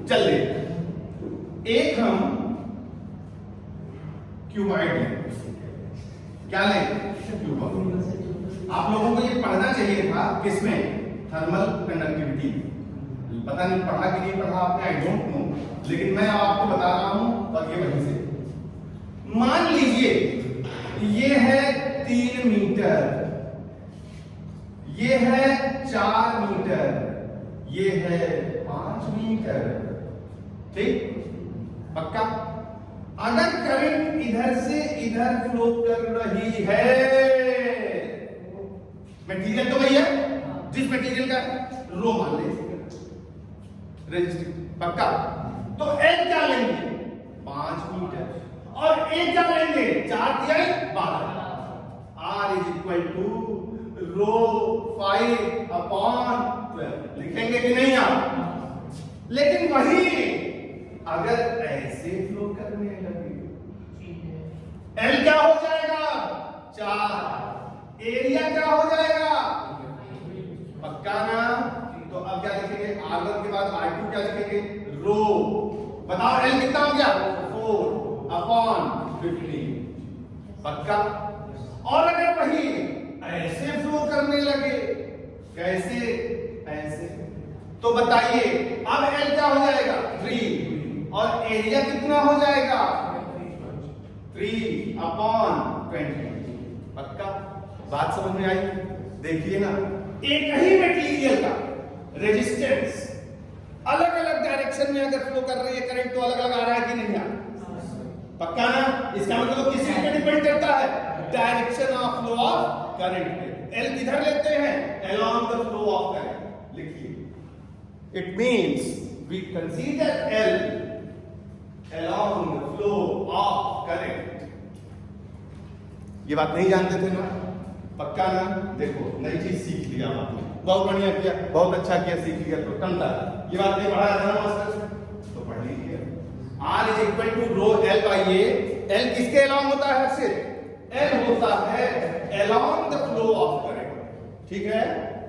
चल ले, एक हम क्यूबॉइड लें, क्या लें? क्यूबॉइड। आप लोगों को ये पढ़ना चाहिए था किसमें? Thermal conductivity. पता नहीं पढ़ा कि नहीं पढ़ा आपने, आई डोंट नो, लेकिन मैं आपको बता रहा हूं और ये वहीं से। मान लीजिए ये है 3 मीटर, ये है 4 मीटर, ये है 5 मीटर, ठीक? पक्का? अगर करंट इधर से इधर फ्लो कर रही है, मटेरियल तो वही है, जिस मटेरियल का रो मान लीजिए रेजिस्टिव, पक्का? तो एल क्या लेंगे? 5 मीटर, और ए क्या लेंगे? 4 तिहाई 12। R is equal to rho 5 upon 12 लिखेंगे कि नहीं आप? लेकिन वही अगर ऐसे फ्लो करने लगे, एल क्या हो जाएगा? 4। एरिया क्या हो जाएगा? पक्का ना? तो अब क्या लिखेंगे? R1 के बाद R2 क्या लिखेंगे? रो। बताओ एल कितना हो गया? 4 अपॉन 15। पक्का? और अगर वही ऐसे फ्लो करने लगे, कैसे? ऐसे, तो बताइए अब एल क्या हो जाएगा? 3, और एरिया कितना हो जाएगा? 3 अपॉन 20। पक्का? बात समझ में आई? देखिए ना, एक ही मटेरियल का रेजिस्टेंस अलग अलग डायरेक्शन में अगर फ्लो कर रही है करंट, तो अलग अलग आ रहा है कि नहीं आ रहा? पक्का ना? इसका मतलब किसी पे डिपेंड करता है? Direction of flow of current पे। एल किधर लेते हैं? Along the flow of current. लिखिए, it means we consider L along the flow of current. ये बात नहीं जानते थे ना? पक्का ना? देखो नई चीज सीख लिया आपने, बहुत बढ़िया किया, बहुत अच्छा किया, सीख लिया। तो टंटा ये बात नहीं पढ़ाया था ना मास्टर, तो पढ़ लीजिए। R is equal to rho L by A. L किसके अलोंग होता है? से एल होता है along the flow of current. ठीक है,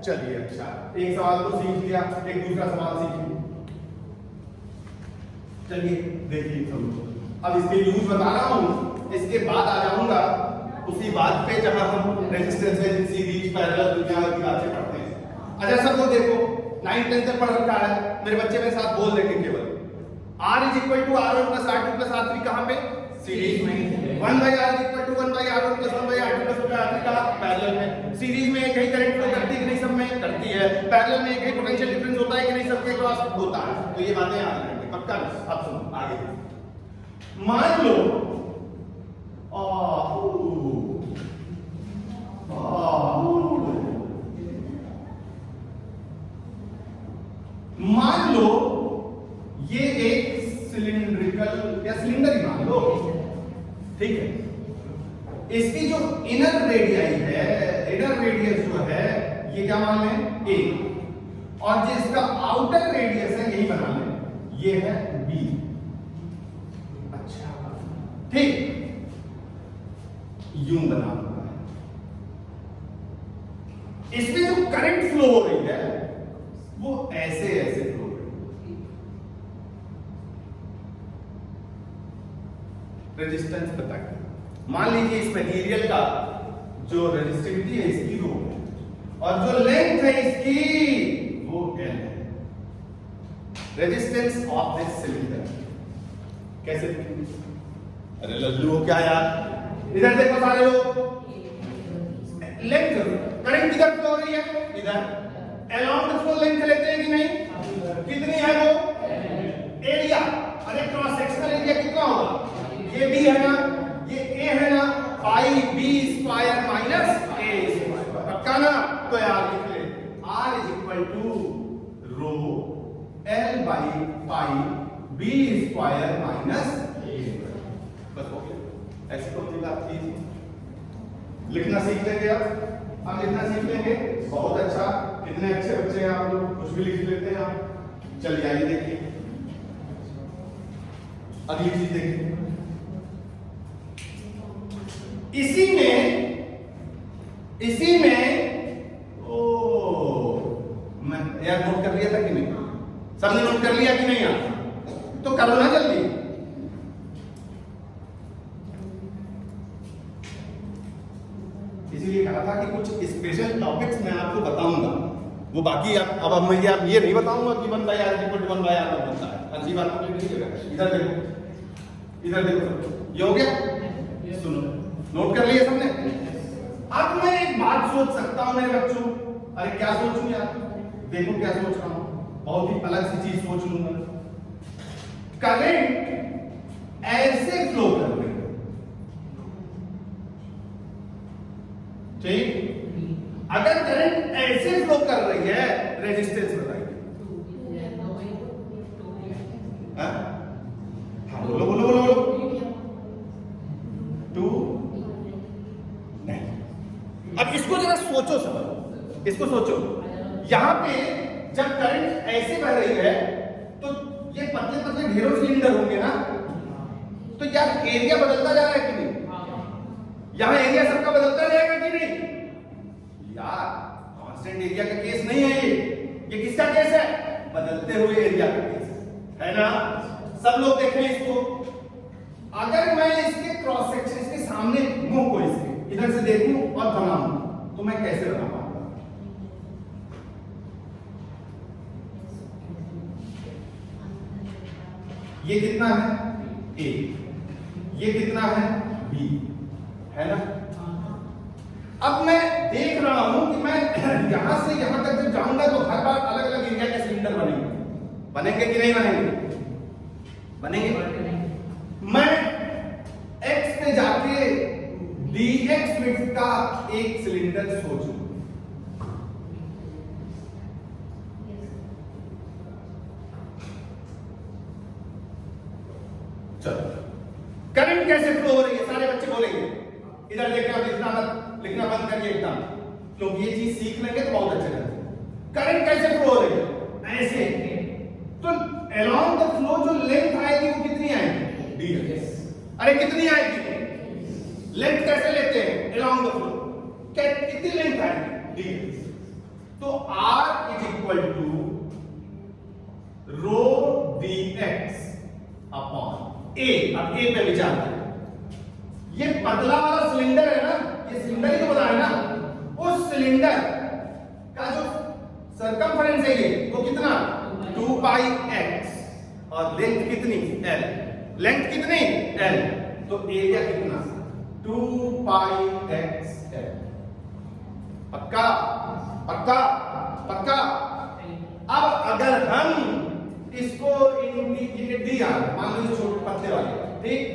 चलिए अच्छा, एक सवाल तो सीख लिया, एक दूसरा सवाल सीखिए। चलिए देखिए, अब इसके यूज बता रहा हूं, इसके बाद आ जाऊंगा उसी बात पे जहां हम रेजिस्टेंस है, सीरीज, पैरेलल, दुनिया की बातें पढ़ते हैं। अच्छा सब लोग देखो, 9th 10th तक पढ़ रखा है, मेरे बच्चे मेरे साथ बोल देंगे केवल R is equal to R1 plus R2 plus R3 कहां पे? सीरीज में। 1 by R is equal to 1 by R1 plus 1 by R2 plus 1 by R3 कहां? पैरेलल में। सीरीज में एक ही करंट फ्लो करती है कि नहीं? सब में करती है। पैरेलल में एक ही पोटेंशियल डिफरेंस होता है कि नहीं? सबके क्रॉस होता है। तो ये बातें याद रखेंगे, पक्का? अब सुनो आगे। मान लो मान लो ये एक सिलिंड्रिकल या सिलेंडर ही मान लो, ठीक है? इसकी जो इनर रेडियस है, इनर रेडियस जो है ये क्या मान लें? A, और जिसका आउटर रेडियस है यही बना लें, ये है B। अच्छा ठीक, यूं बना हुआ है। इसमें जो करंट फ्लो हो रही है वो ऐसे ऐसे फ्लो हो रही है। रेजिस्टेंस बताइए। मान लीजिए इस मटेरियल का जो रेजिस्टिविटी है इसकी रो है, और जो लेंथ है इसकी वो L है। रेजिस्टेंस ऑफ दिस सिलेंडर कैसे लिखेंगे? अरे लल्लू हो क्या यार, इधर देखो सारे लोग, लेंथ करंट किधर फ्लो हो रही है? इधर। अलोंग द फ्लो लेंथ लेते हैं कि नहीं? कितनी है वो? एरिया, अरे क्रॉस सेक्शनल एरिया कितना होगा? ये B है ना, ये A है ना, pi B square minus A square. पक्का ना? तो यार लिख ले, R is equal to rho L by pi B square minus A square. बस हो गया। ऐसी तो बात थी, लिखना सीख लेंगे अब लिखना सीख लेंगे, बहुत अच्छा। कितने अच्छे बच्चे हैं आप लोग, कुछ भी लिख लेते हैं आप। चलिए आइए देखिए अगली चीज देखिए। इसी में ओ मैं यार नोट कर लिया था कि नहीं? सबने नोट कर लिया कि नहीं? तो करो ना जल्दी। इसीलिए कहा था कि कुछ स्पेशल टॉपिक्स मैं आपको बताऊंगा, वो बाकी अब मैं ये नहीं बताऊंगा कि 1 by r equal to 1 by r बनता है। अच्छी बात आपने नहीं किया। इधर देखो, इधर देखो, ये हो गया। सुनो, नोट कर लिया सबने? अब मैं एक बात सोच सकता हूं मेरे बच्चों। अरे क्या सोचूं यार, देखो क्या सोच रहा हूं, बहुत ही अलग सी चीज सोच लूंगा। करंट ऐसे फ्लो कर रही है, ठीक? अगर करंट ऐसे फ्लो कर रही है, रेजिस्टेंस बताइए। हाँ बोलो बोलो बोलो बोलो। 2 नहीं। अब इसको जरा सोचो, समझो, इसको सोचो। यहां पे जब करंट ऐसे बह रही है तो ये पतले पतले ढेरों सिलेंडर होंगे ना, तो यार एरिया बदलता जा रहा है कि नहीं? यहां एरिया सबका बदलता जाएगा कि नहीं? यार कांस्टेंट एरिया का केस नहीं है ये किसका केस है? बदलते हुए एरिया का केस है ना? सब लोग देखें इसको। अगर मैं इसके क्रॉस सेक्शन, इसके सामने मुंह को इसके इधर से देखूं और बनाऊं तो मैं कैसे बना पाऊंगा? ये कितना है? A, ये कितना है? B, है ना? अब मैं देख रहा हूं कि मैं यहां से यहां तक जब जाऊंगा तो हर बार अलग अलग एरिया के सिलेंडर बनेंगे कि नहीं बनेंगे? बनेंगे। मैं X पे जाके dx विड्थ का एक सिलेंडर सोचूं, चलो करंट कैसे फ्लो हो रही है सारे बच्चे बोलेंगे। इधर देखना, लिखना बंद करिए एकदम, क्योंकि ये चीज सीख लेंगे तो बहुत अच्छा लगेगा। करंट कैसे फ्लो हो रही है? ऐसे। तो अलोंग द फ्लो जो लेंथ आएगी वो कितनी आएगी? ds। अरे कितनी आएगी? लेंथ कैसे लेते हैं अलोंग द फ्लो? कितनी लेंथ आएगी? ds। तो r is equal to rho dx upon A। अब A पे विचार करें। ये पतला वाला सिलेंडर है ना, ये सिलेंडर ही तो बना है ना, उस सिलेंडर का जो सरकमफेरेंस है ये वो कितना? 2 पाई x और लेंथ कितनी? l। लेंथ कितनी? l। तो एरिया कितना? 2 पाई x l। पक्का पक्का पक्का। अब अगर हम इसको dr मान लीजिए छोटे पतले वाले, ठीक?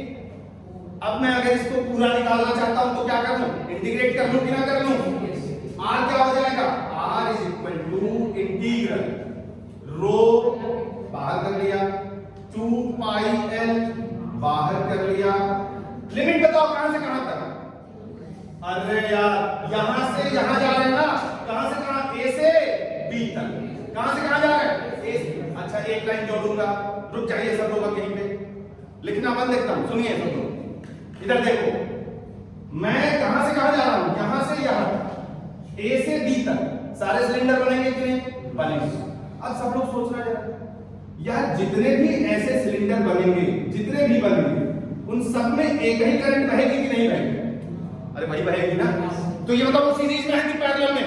अब मैं अगर इसको पूरा निकालना चाहता हूं तो क्या कर लूं? इंटीग्रेट कर लूं कि ना कर लूं? r क्या हो जाएगा? r is equal to integral rho बाहर कर लिया, 2 पाई l बाहर कर लिया। लिमिट बताओ कहां से कहां तक? अरे यार यहां से यहां जा रहे हैं ना, कहां से कहां? a से b तक। कहां से कहां जा रहे हैं? a से। अच्छा एक लाइन जोड़ूंगा, रुक जाइए सब लोग कहीं पे, लिखना बंद एकदम, सुनिए सब लोग। इधर देखो, मैं कहां से कहां जा रहा हूं? यहां से यहां, A से B तक सारे सिलेंडर बनेंगे कि नहीं? बनेंगे। अब सब लोग सोचना यार जितने भी ऐसे सिलेंडर बनेंगे, जितने भी बनेंगे, उन सब में एक ही करंट बहेगी कि नहीं बहेगी? अरे भाई बहेगी ना। तो ये बताओ सीरीज में है कि पैरेलल में?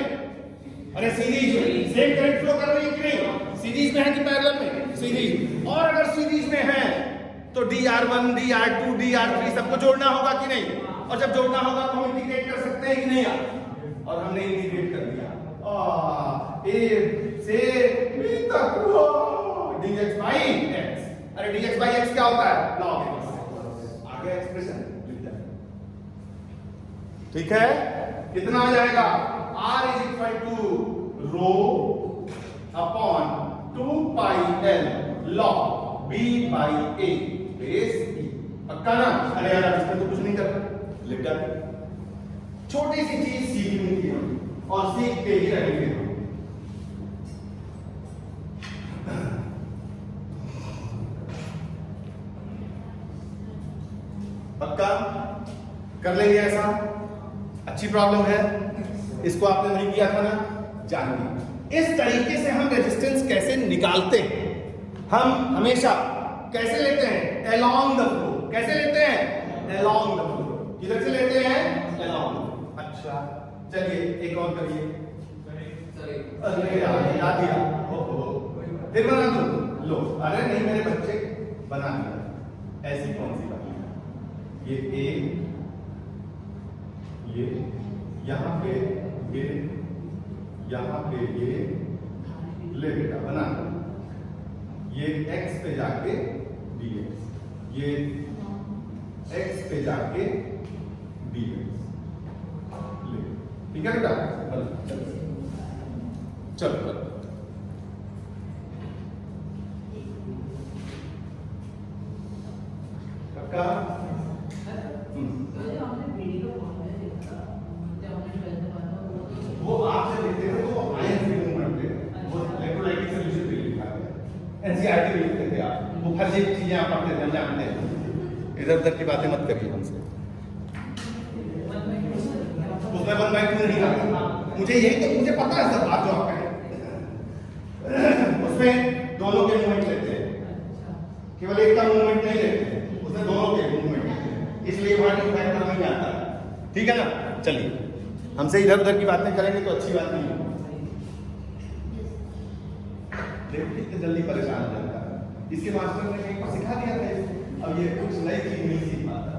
अरे सीरीज में, सेम करंट फ्लो कर रही है कि नहीं? सीरीज में है कि पैरेलल में? सीरीज। और अगर सीरीज में है तो dr1 dr2 dr3 सबको जोड़ना होगा कि नहीं? और जब जोड़ना होगा तो हम इंटीग्रेट कर सकते हैं कि नहीं यार? और हमने इंटीग्रेट कर दिया a से b तक dx by x। अरे dx by x क्या होता है? log x। आगे एक्सप्रेशन ठीक है? कितना आ जाएगा? r is equal to rho upon 2 pi l log b by a base e। पक्का ना? अरे यार इसमें तो कुछ नहीं करना, लिख डाल। छोटी सी चीज सीखनी थी और सीखते ही रहेंगे। पक्का कर लेंगे ऐसा? अच्छी प्रॉब्लम है, इसको आपने नहीं किया था ना, जानिए। इस तरीके से हम रेजिस्टेंस कैसे निकालते हैं। हम हमेशा कैसे लेते हैं? along the flow। कैसे लेते हैं? along the flow। किधर से लेते हैं? along। अच्छा चलिए एक और करिए। अरे यार याद दिया, ओहो फिर बना दो। लो अरे नहीं मेरे बच्चे बना दिया। ऐसी कौन सी बात है? ये ए, ये यहाँ पे ये, यहाँ पे ये, ले बेटा बना दो। ये x पे जाके dx, ये x पे जाके dx, ले ठीक है बेटा? चलो चलो का वो आपसे देखते हैं तो आयन फीलिंग बनते हैं, वो इलेक्ट्रोलाइटिक सॉल्यूशन पे लिखा है, एनसीईआरटी में लिखते थे आप, वो हर एक चीजें आप पढ़ते थे, जानते हैं। इधर उधर की बातें मत करिए हमसे। उसमें 1/2 नहीं आता, मुझे यही तो मुझे पता है सब बात जो आप कहें। उसमें दोनों के मूवमेंट लेते हैं, केवल एक का मूवमेंट नहीं लेते, उसमें दोनों के मूवमेंट लेते हैं, इसलिए 1/2 नहीं आता। ठीक है ना? चलिए हमसे इधर उधर की बातें करेंगे तो अच्छी बात नहीं है। देखो कितने जल्दी परेशान हो जाता है। इसके मास्टर ने कहीं पर सिखा दिया था, अब ये कुछ नई चीज नहीं सीख पाता।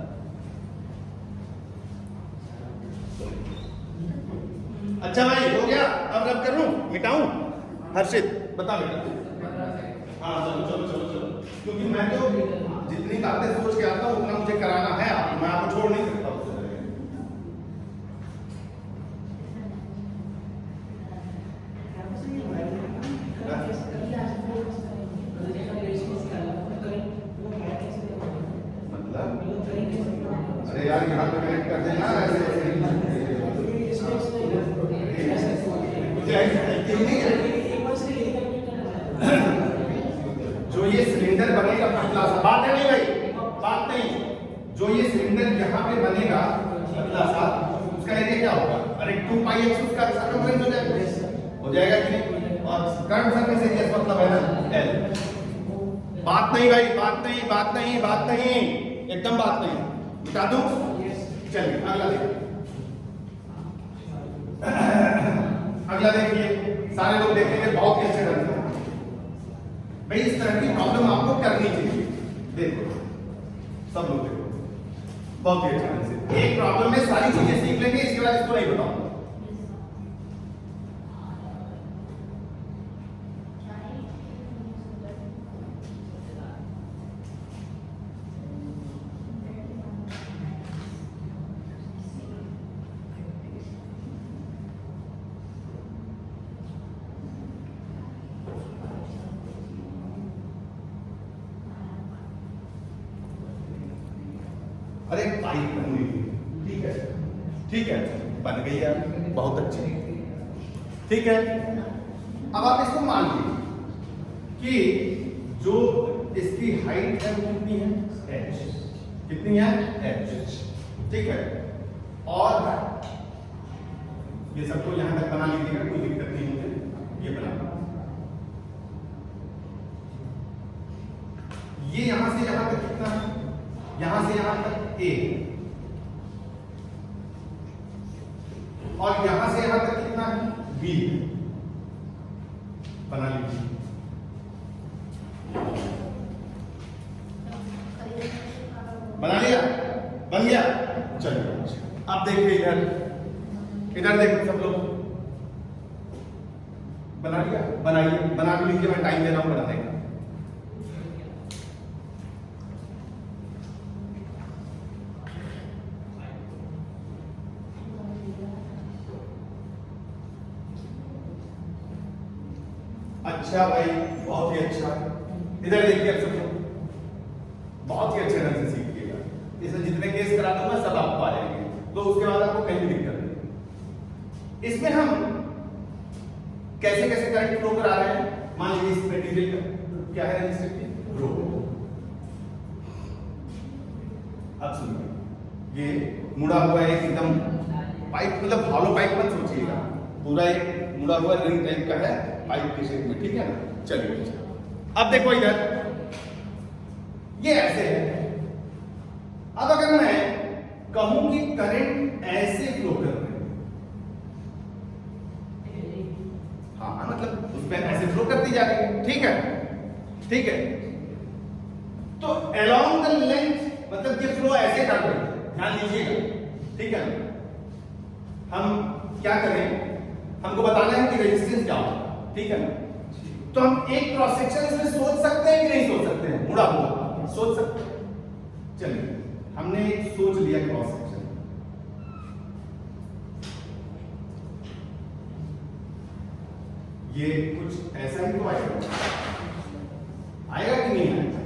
अच्छा भाई हो गया, अब रब करूं मिटाऊं? हर्षित बता बेटा। हाँ चलो चलो चलो चलो, क्योंकि मैं तो जितनी बातें सोच के आता हूँ उतना मुझे कराना है, मैं आपको छोड़ नहीं सकता। अरे यार यहाँ पे कनेक्ट कर देना ऐसे। जो ये सिलेंडर बनेगा पतला सा, बात है नहीं भाई, बात नहीं, जो ये सिलेंडर यहाँ पे बनेगा पतला सा, उसका एरिया क्या होगा? अरे 2πx उसका सर्कमफ्रेंस हो जाएगा कि नहीं? और करंट सरफेस एरिया मतलब है ना L। बात नहीं भाई, बात नहीं, बात नहीं, बात नहीं, एकदम बात नहीं। बता दूं? चलिए अगला देखिए। अगला देखिए, सारे लोग देखेंगे बहुत ही अच्छे ढंग से। भाई इस तरह की प्रॉब्लम आपको करनी चाहिए। देखो सब लोग देखो बहुत ही अच्छे ढंग से, एक प्रॉब्लम में सारी चीजें सीख लेंगे, इसके बाद इसको नहीं बताऊंगा। अरे पाइप बनी हुई, ठीक है, ठीक है, बन गई है, बहुत अच्छी, ठीक है। अब आप इसको मान लीजिए कि जो इसकी हाइट है वो कितनी है? h। कितनी है? h, ठीक है। और ये सबको यहां तक बना लीजिएगा, कोई दिक्कत नहीं मुझे, ये बना, ये यहां से यहां तक कितना है? यहां से यहां तक a, और यहां से यहां तक कितना है? b। बना लीजिए, बना लिया, बन गया। चलिए अब देखिए इधर, इधर देखिए सब लोग, बना लिया, बनाइए, बना भी लीजिए, मैं टाइम दे रहा हूं बनाने का। अच्छा भाई बहुत ही अच्छा, इधर देखिए आप सब बहुत ही अच्छे ढंग से सीखिएगा। इसमें जितने केस करा दूंगा सब आपको आ जाएंगे, तो उसके बाद आपको कहीं भी दिक्कत नहीं। इसमें हम कैसे कैसे करंट फ्लो करा रहे हैं? मान लीजिए इस मटेरियल का क्या है रेजिस्टिविटी? रो। अब सुनिए, ये मुड़ा हुआ है एकदम पाइप, मतलब हॉलो पाइप मत सोचिएगा, पूरा एक मुड़ा हुआ रिंग टाइप का है पाइप के शेप में, ठीक है ना? चलिए अब देखो इधर, ये ऐसे है। अब अगर मैं कहूं कि करंट ऐसे फ्लो कर रहे हैं, हाँ मतलब उसमें ऐसे फ्लो करती जा रही है, ठीक है, ठीक है। तो अलोंग द लेंथ मतलब ये फ्लो ऐसे कर रही है, ध्यान दीजिएगा, ठीक है। हम क्या करें, हमको बताना है कि रेजिस्टेंस क्या होगा, ठीक है ना। तो हम एक क्रॉस सेक्शन इसमें सोच सकते हैं कि नहीं सोच सकते हैं, मुड़ा हुआ सोच सकते हैं। चलिए हमने सोच लिया क्रॉस सेक्शन, ये कुछ ऐसा ही तो आएगा, आएगा कि नहीं आएगा,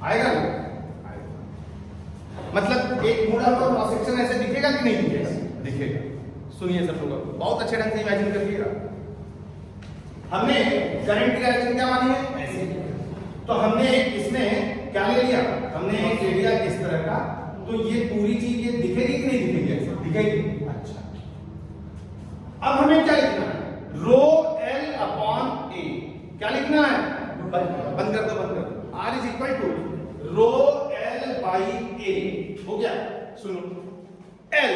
आएगा ना, आएगा। मतलब एक मुड़ा हुआ क्रॉस सेक्शन ऐसे दिखेगा कि नहीं दिखेगा, दिखेगा। सुनिए सब लोग, बहुत अच्छे ढंग से इमेजिन करिएगा। हमने करंट की डायरेक्शन क्या मानी है, ऐसे। तो हमने इसमें क्या ले लिया, हमने एक ले लिया इस तरह का, तो ये पूरी चीज ये दिखेगी कि नहीं दिखेगी, ऐसे दिखेगी। अच्छा, अब हमें क्या लिखना है, रो एल अपॉन ए, क्या लिखना है, बंद कर दो, बंद कर दो। R is equal to rho L by A, हो गया। सुनो, एल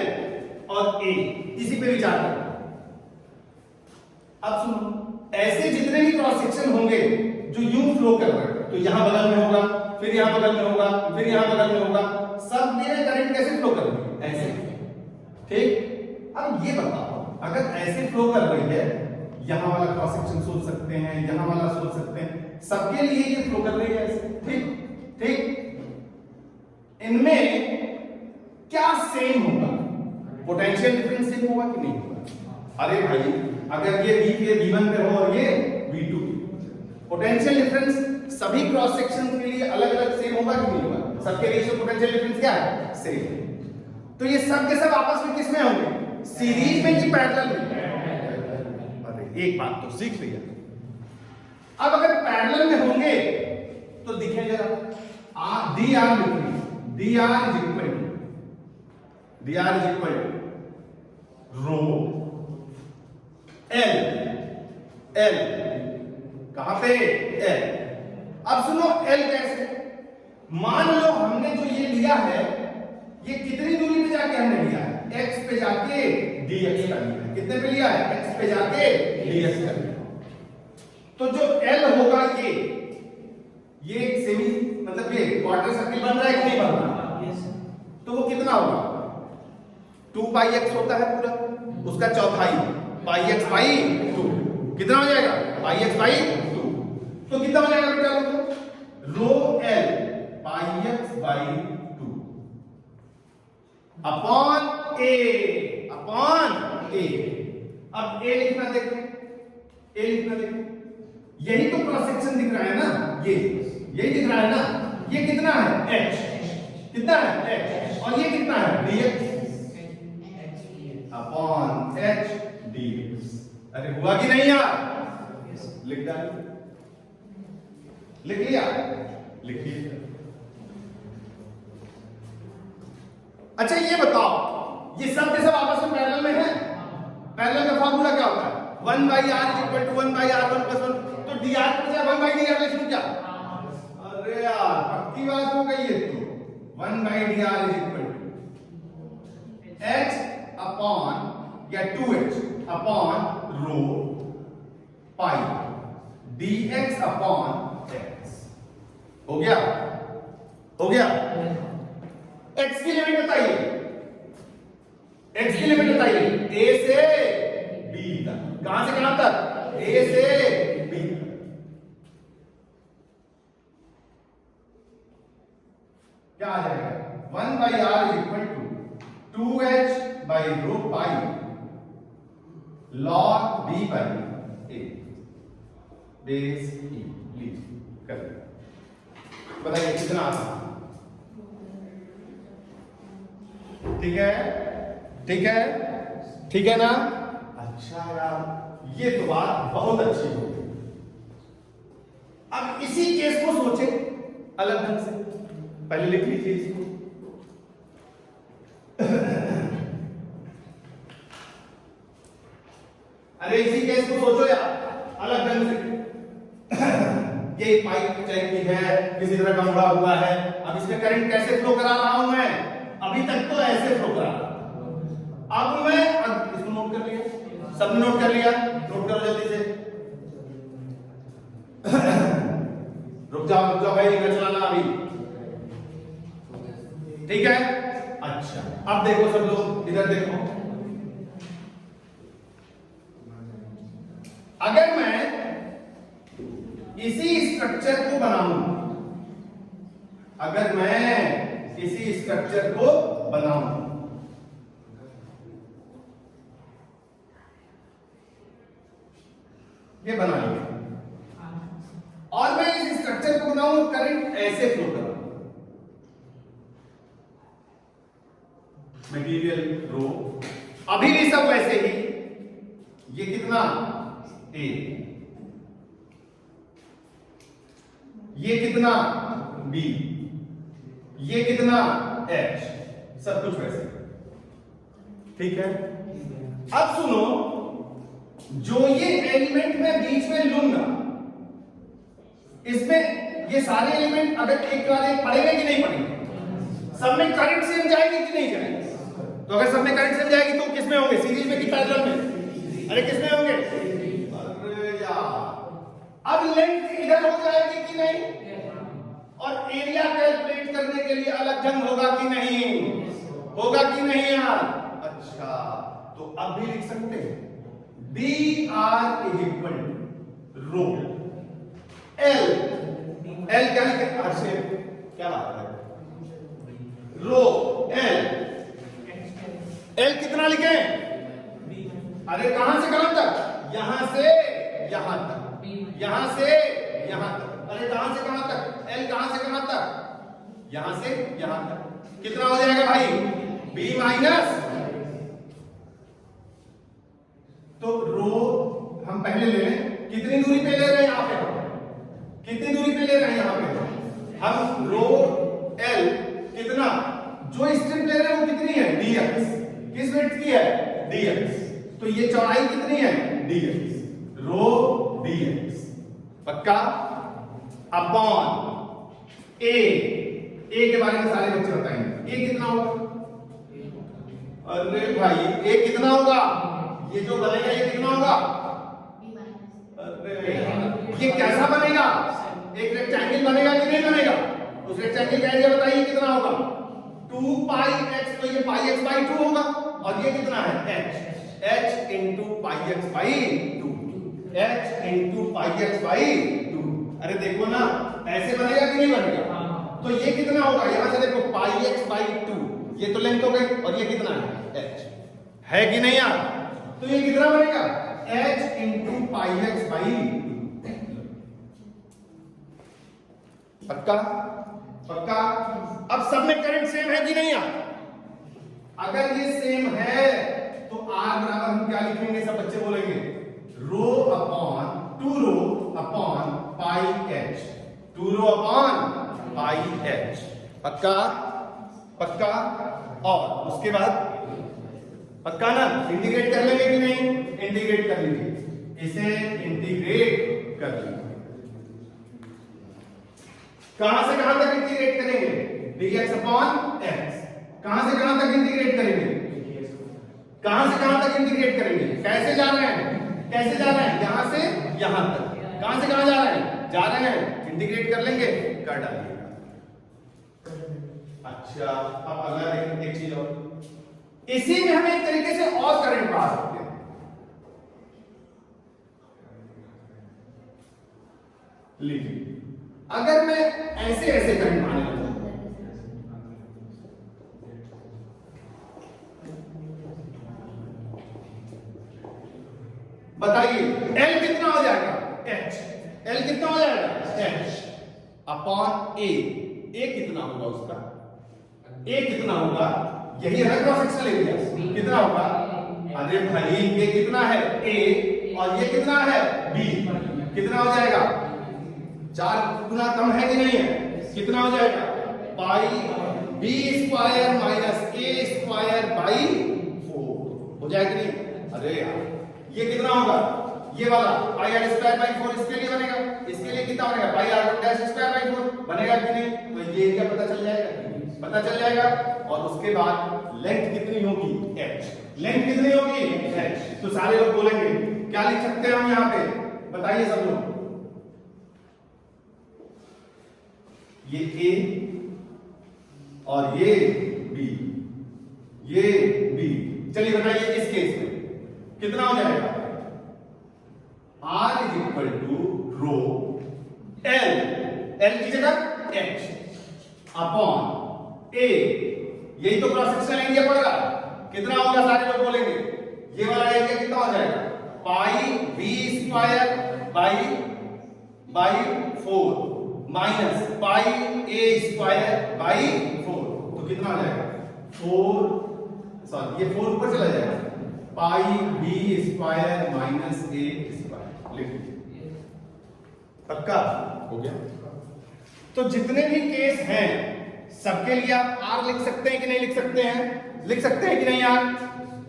और ए इसी पे विचार करो। अब सुनो, ऐसे जितने भी क्रॉस सेक्शन होंगे जो यूं फ्लो कर रहे हैं, तो यहां बगल में होगा, फिर यहां बगल में होगा, फिर यहां बगल में होगा, सब में करंट कैसे फ्लो कर रही है, ऐसे, ठीक। अब ये बताओ, अगर ऐसे फ्लो कर रही है, यहां वाला क्रॉस सेक्शन सोच सकते हैं, यहां वाला सोच सकते हैं, सबके लिए ये फ्लो कर रही है ऐसे, ठीक ठीक। इनमें क्या सेम होगा, पोटेंशियल डिफरेंस सेम होगा कि नहीं होगा। अरे भाई, अगर ये V1 पे हो और ये V2, पोटेंशियल डिफरेंस सभी क्रॉस सेक्शन के लिए अलग अलग सेम होगा कि नहीं होगा, सबके रेशियो पोटेंशियल डिफरेंस क्या है, सेम। तो ये सब के सब आपस में किसमें होंगे, सीरीज में कि पैरेलल में। अरे एक बात तो सीख लिया। अब अगर पैरेलल में होंगे तो दिखे जरा, डी आर लिखिए, D R is equal row L, L कहां पे, एल। अब सुनो, एल कैसे, मान लो हमने जो ये लिया है, ये कितनी दूरी पे जाके हमने लिया है, x पे जाके dx का लिया है। कितने पे लिया है, x पे जाके dx का लिया। तो जो l होगा ये एक सेमी मतलब ये क्वार्टर सर्किल बन रहा है कि नहीं बन रहा, तो वो कितना होगा, 2 पाई x होता है पूरा, उसका चौथाई पाई x बाई 2, कितना हो जाएगा, पाई x बाई 2। तो कितना हो जाएगा बेटा, rho L pi x by 2 upon A, upon A. अब ए लिखना देखें, ए लिखना देखें, यही तो क्रॉस सेक्शन दिख रहा है ना, ये यही दिख रहा है ना, ये कितना है h, कितना है h, और ये कितना है dx अपॉन h dx। अरे हुआ कि नहीं यार, लिख डालिए, लिख लिया, लिखिए। अच्छा ये बताओ, ये सब के सब आपस में पैरेलल में है, पैरेलल का फार्मूला क्या होता है, 1 by r is equal to 1 by r1 plus 1, तो dr के बजाय 1 by dr लिख लूं क्या, अरे यार पक्की बात हो गई है। तो 1 by dr is equal to h upon या 2h अपॉन रो पाई dx अपॉन x। हो गया, हो गया। x की लिमिट बताइए, x की लिमिट बताइए, a से b तक, कहां से कहां तक, a से b तक। क्या आ जाएगा, 1 by r is equal to 2h by rho pi log b by a base e। लीजिए कर, बताइए कितना आसान, ठीक है, ठीक है, ठीक है ना। अच्छा यार, ये तो बात बहुत अच्छी हो गई। अब इसी केस को सोचे अलग ढंग से, पहले लिख लीजिए इसको। अरे इसी केस को सोचो यार अलग ढंग से। ये एक पाइप चैन की है, किसी तरह का मुड़ा हुआ है। अब इसमें करंट कैसे फ्लो करा रहा हूं मैं? अभी तक तो ऐसे फ्लो करा रहा हूं। अब मैं इसको नोट कर लिया, सबने नोट कर लिया? नोट करो जल्दी से। रुक जाओ भाई, निकल चलाना अभी, ठीक है? अच्छा, अब देखो सब लोग इधर देखो। अगर मैं इसी स्ट्रक्चर को बनाऊं, अगर मैं इसी स्ट्रक्चर को बनाऊं, ये बना लिया, और मैं इस स्ट्रक्चर को बनाऊं, करंट ऐसे फ्लो करूं, मटेरियल रो, अभी भी सब वैसे ही। ये कितना? ए, ये कितना? बी, ये कितना? एच, सब कुछ वैसे, ठीक है? अब सुनो, जो ये एलिमेंट मैं बीच में लूंगा, इसमें ये सारे एलिमेंट अगर एक बाद एक पड़ेंगे कि नहीं पड़ेंगे? सब में करंट सेम जाएगी कि नहीं जाएगी? तो अगर सब में करंट सेम जाएगी तो किस में होंगे? सीरीज में कि पैरेलल में? अरे किस में होंगे? अरे यार, अब लेंथ इधर हो जाएगी कि नहीं? और एरिया कैलकुलेट करने के लिए अलग ढंग होगा कि नहीं? होगा कि नहीं यार? अच्छा, तो अब भी लिख सकते हैं B R is equal to rho L. L क्या लिखे? क्या बात है? रो एल, एल कितना लिखे? अरे कहां से कहां तक? यहां से यहां तक, यहां से यहां तक। अरे कहां से कहां तक? एल कहां से कहां तक? यहां से यहां तक। कितना हो जाएगा भाई? बी माइनस, तो रो हम पहले ले लें, कितनी दूरी पे ले रहे हैं यहां पे? कितनी दूरी पे ले रहे हैं यहां पे? हम रो एल कितना, जो स्ट्रिप ले रहे हैं वो कितनी है? dx, किस वेट की है? dx, तो ये चौड़ाई कितनी है? dx, रो dx, पक्का? अपॉन ए, ए के बारे में सारे बच्चे बताएंगे, ए कितना होगा? अरे भाई ए कितना होगा? ये जो बनेगा ये कितना होगा? अरे ये कैसा बनेगा? एक रेक्टेंगल बनेगा कि नहीं बनेगा? उस रेक्टेंगल का एरिया बताइए कितना होगा? 2 पाई x, तो ये पाई x बाई 2 होगा, और ये कितना है? h, h into pi x by 2, h into pi x by 2। अरे देखो ना, ऐसे बनेगा कि नहीं बनेगा? तो ये कितना होगा? यहां से देखो पाई x बाई 2, ये तो लेंथ हो गई, और ये कितना है? h है कि नहीं यार? तो ये कितना बनेगा? h into pi x by 2। पक्का? पक्का? अब सब में करंट सेम है कि नहीं यार? अगर ये सेम है तो R बराबर हम क्या लिखेंगे? सब बच्चे बोलेंगे रो upon 2 rho upon pi h, 2 rho upon pi h। पक्का? पक्का? और उसके बाद पक्का ना? इंटीग्रेट कर लेंगे कि नहीं? इंटीग्रेट कर लीजिए, इसे इंटीग्रेट कर लीजिए। कहां से कहां तक इंटीग्रेट करेंगे? dx upon x। कहां से कहां तक इंटीग्रेट करेंगे? कहां से कहां तक इंटीग्रेट करेंगे? कैसे जा रहे हैं? कैसे जा रहे हैं? यहां से यहां तक। कहां से कहां जा रहे हैं? जा रहे हैं, इंटीग्रेट कर लेंगे, कर डालिएगा। अच्छा, अब अगला देखें एक चीज और, इसी में हम एक तरीके से और करंट पा सकते हैं। लीजिए, अगर मैं ऐसे ऐसे करंट पाने लगूं, बताइए L कितना हो जाएगा? H, L कितना हो जाएगा? H अपॉन A, A कितना होगा उसका? A कितना होगा? यही है क्रॉस सेक्शनल एरिया, कितना होगा? अरे भाई ये कितना है? A, और ये कितना है? B, कितना हो जाएगा? 4 गुना कम है कि नहीं है? कितना हो जाएगा? पाई b square minus a square by 4 हो जाएगा कि नहीं? अरे यार ये कितना होगा? ये वाला पाई आर स्क्वायर बाई 4 इसके लिए बनेगा, इसके लिए कितना बनेगा पाई आर डैश स्क्वायर बाई 4 बनेगा कि नहीं? तो ये एरिया पता चल जाएगा, पता चल जाएगा। और उसके बाद लेंथ कितनी होगी h, लेंथ कितनी होगी h। तो सारे लोग बोलेंगे क्या लिख सकते हैं हम यहां पे, बताइए सब लोग। ये a और ये b, ये b। चलिए बताइए इस केस में कितना हो जाएगा? R is equal to rho L, L की जगह H अपॉन A। यही तो क्रॉस सेक्शनल एरिया पड़ रहा, कितना होगा सारे लोग बोलेंगे? ये वाला एरिया कितना हो जाएगा? पाई b square by 4 minus pi a square by 4। तो कितना हो जाएगा? 4 सॉरी ये 4 ऊपर चला जाएगा, पाई b square minus a square लिख लीजिए। पक्का हो गया? तो जितने भी केस हैं सबके लिए आप r लिख सकते हैं कि नहीं लिख सकते हैं? लिख सकते हैं कि नहीं यार?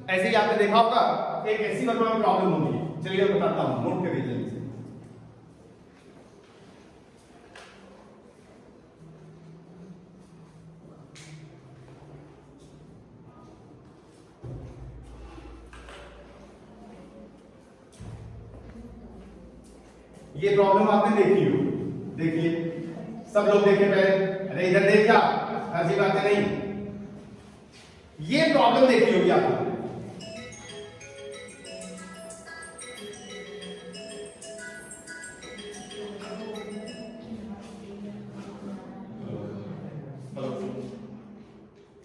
ऐसे ही आपने देखा होगा एक ऐसी वर्मा में प्रॉब्लम होगी, चलिए मैं बताता हूं, नोट करिए जल्दी से। ये प्रॉब्लम आपने देखी हो, देखिए सब लोग देखे पहले, अरे इधर देख क्या ऐसी बातें नहीं। ये प्रॉब्लम देखी होगी आपने,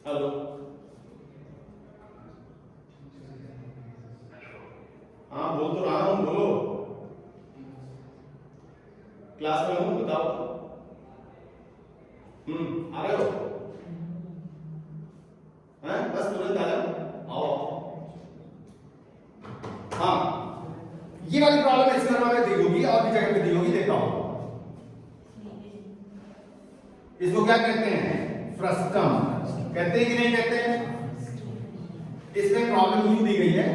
हेलो हाँ बोल तो रहा हूं, बोलो। क्लास में हूं, बताओ। आ रहे हो? हैं? बस तुरंत आ जाओ, आओ। हाँ ये वाली प्रॉब्लम इस वर्मा में दी होगी और भी जगह पे दी होगी, देखा होगा। इसको क्या कहते हैं? फ्रस्टम कहते हैं कि नहीं कहते हैं? इसमें प्रॉब्लम यूं दी गई है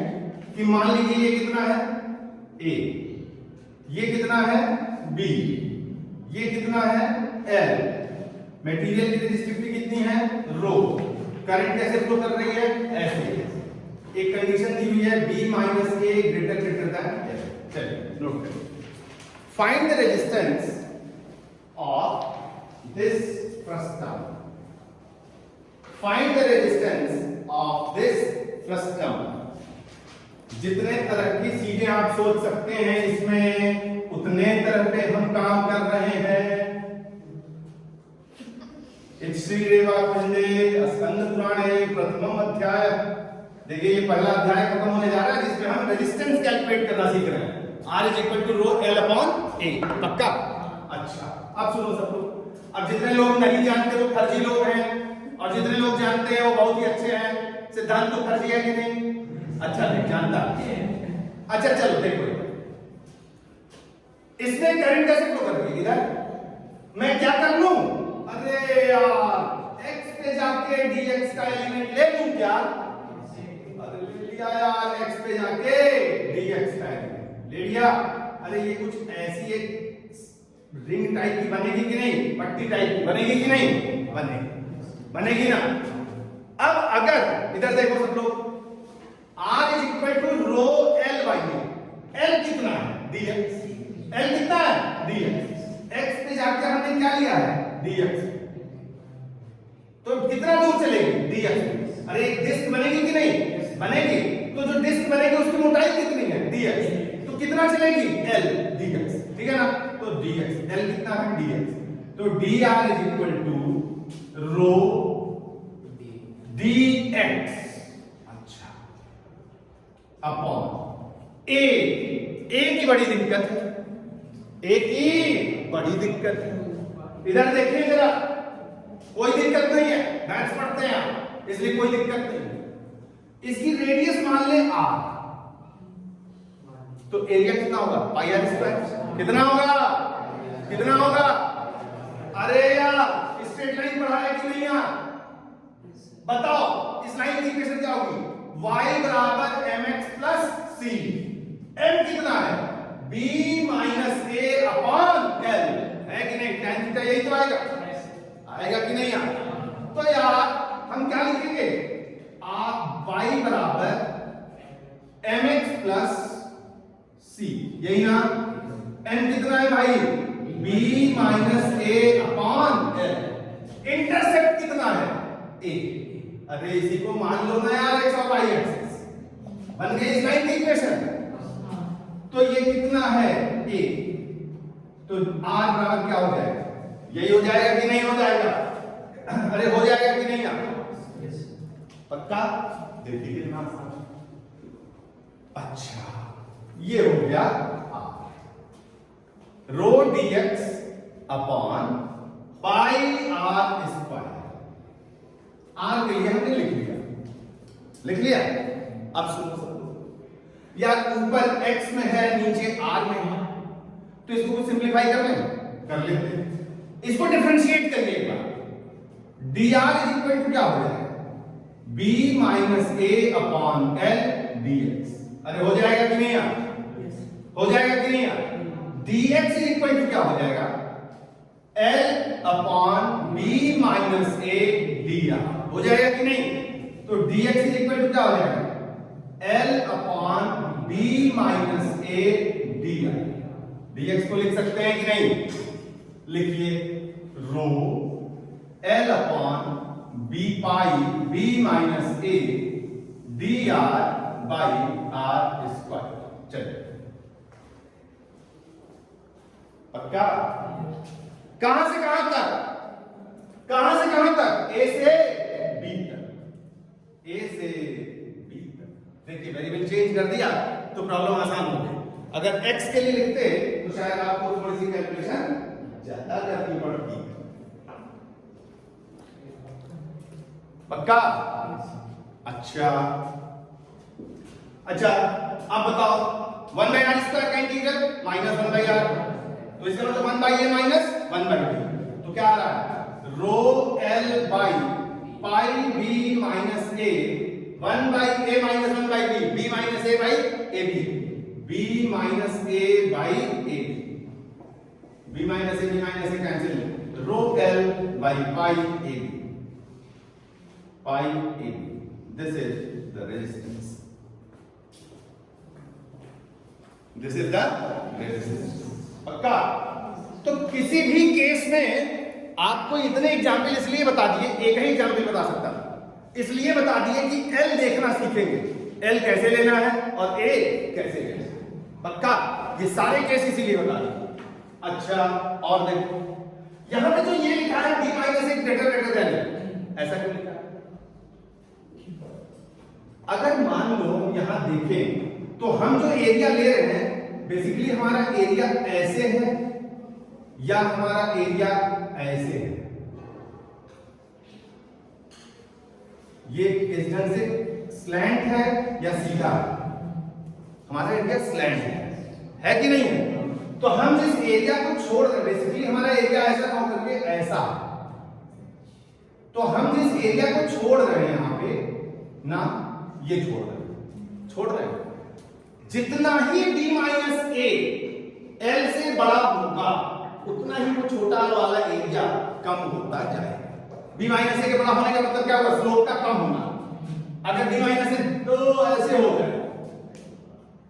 कि मान लीजिए ये कितना है A, ये कितना है B, ये कितना है L, मटेरियल की रेजिस्टिविटी कितनी है रो, करंट कैसे फ्लो कर रही है ऐसे, एक कंडीशन दी हुई है B minus A greater than L। चलिए नोट करें, find the resistance of this frustum, find the resistance of this frustum. जितने तरह की चीजें आप सोच सकते हैं इसमें उतने तरह पे हम काम कर रहे हैं। श्री रेवा खंडे स्कंद पुराणे प्रथम अध्याय, देखिए ये पहला अध्याय खत्म होने जा रहा है जिसमें हम रेजिस्टेंस कैलकुलेट करना सीख रहे हैं। R is equal to rho L upon A, पक्का? अच्छा अब सुनो सब लोग, अब जितने लोग नहीं जानते वो फर्जी लोग हैं और जितने लोग जानते हैं वो बहुत ही अच्छे हैं। सिद्धांत तो फर्जी है कि नहीं? अच्छा नहीं जानता। अच्छा चलो देखो, इसमें करंट कैसे फ्लो कर रही है? इधर मैं क्या कर लूं? अरे यार x पे जाके dx का एलिमेंट ले लूं क्या? अरे ले लिया यार, x पे जाके dx का एलिमेंट ले लिया। अरे ये कुछ ऐसी एक रिंग टाइप की बनेगी कि नहीं? पट्टी टाइप की बनेगी कि नहीं? बनेगी, बनेगी ना। अब अगर इधर देखो सब लोग, R is equal to rho L by A, L कितना है dx, L कितना है dx, x पे जाकर हमने क्या लिया है dx, तो कितना दूर चलेगी dx? अरे एक डिस्क बनेगी कि नहीं? बनेगी, तो जो डिस्क बनेगी उसकी मोटाई कितनी है dx, तो कितना चलेगी L dx, ठीक है ना? तो dx, L कितना है dx, तो dr is equal to rho dx upon A की बड़ी दिक्कत है, A की बड़ी दिक्कत है। इधर देखिए जरा, कोई दिक्कत नहीं है, मैथ्स पढ़ते हैं आप इसलिए कोई दिक्कत नहीं। इसकी रेडियस मान ले R, तो एरिया कितना होगा पाई आर स्क्वायर, कितना होगा? कितना होगा? अरे यार स्ट्रेट लाइन पढ़ा है कि नहीं यार? बताओ इस लाइन की इक्वेशन क्या होगी? y बराबर mx प्लस c, m कितना है b माइनस ए अपॉन एल, है कि नहीं? tan थीटा यही तो आएगा, आएगा कि नहीं आएगा? तो यार हम क्या लिखेंगे? आप y बराबर mx प्लस c, यही ना? n कितना है भाई? b माइनस ए अपॉन एल। इंटरसेप्ट कितना है? a। अरे इसी को मान लो ना यार x और y एक्सिस, बन गई इस लाइन की इक्वेशन। तो ये कितना है? a। तो r बराबर क्या हो जाएगा? यही हो जाएगा कि नहीं हो जाएगा? अरे हो जाएगा कि नहीं यार? पक्का? देखिए कितना आसान। अच्छा ये हो गया rho dx upon pi R square. R के लिए हमने लिख लिया। अब सुनो सब यार, ऊपर x में है, नीचे r में है, तो इसको सिंपलीफाई कर लेते हैं। इसको डिफरेंशिएट करिए एक बार। dr इज इक्वल टू क्या हो जाएगा? b माइनस ए अपॉन एल dx। अरे हो जाएगा कि नहीं यार? हो जाएगा कि नहीं यार? dx इज इक्वल टू क्या हो जाएगा? l अपॉन b माइनस ए dr। हो जाएगा कि नहीं? तो dx इज इक्वल टू क्या हो जाएगा? l अपॉन b माइनस ए dr। dx को लिख सकते हैं कि नहीं? लिखिए रो l upon b pi b minus A dr by r square. चलिए पक्का? कहां से कहां तक? कहां से कहां तक? a से b तक, a से b तक। देखिए वेरिएबल चेंज कर दिया तो प्रॉब्लम आसान हो गई। अगर x के लिए लिखते तो शायद आपको थोड़ी सी कैलकुलेशन ज्यादा करनी पड़ती। पक्का? अच्छा अब बताओ 1/r स्क्वायर का इंटीग्रल माइनस 1/r, तो इसका मतलब 1/a माइनस 1/b। तो क्या आ रहा है? Rho l by pi b minus a 1/a minus 1/b, b minus a by ab, b minus a by ab, b minus a cancel. Rho l by pi ab, pi ab। This is the resistance, this is the resistance. पक्का? तो किसी भी case में आपको इतने example इसलिए बता दिए, एक ही एग्जाम्पल बता सकता, इसलिए बता दिए कि L देखना सीखेंगे, L कैसे लेना है और A कैसे लेना है। पक्का? ये सारे केस इसीलिए बता दिए। अच्छा और देखो यहां पे जो ये लिखा है b माइनस एक ग्रेटर देन, ऐसा क्यों लिखा है? अगर मान लो यहां देखें तो हम जो एरिया ले रहे हैं बेसिकली हमारा एरिया ऐसे है या हमारा एरिया ऐसे है। ये इस ढंग से स्लैंट है या सीधा? हमारा एरिया स्लैंट है कि नहीं है? तो हम जिस एरिया को छोड़ रहे हैं बेसिकली हमारा एरिया ऐसा काम करके ऐसा, तो हम जिस एरिया को छोड़ रहे हैं यहां पे ना, ये छोड़ रहे हैं जितना ही b माइनस ए l से बड़ा होगा उतना ही वो छोटा वाला एरिया कम होता जाएगा। b माइनस ए के बड़ा होने का मतलब क्या होगा? स्लोप का कम होना। अगर b माइनस ए तो ऐसे हो जाए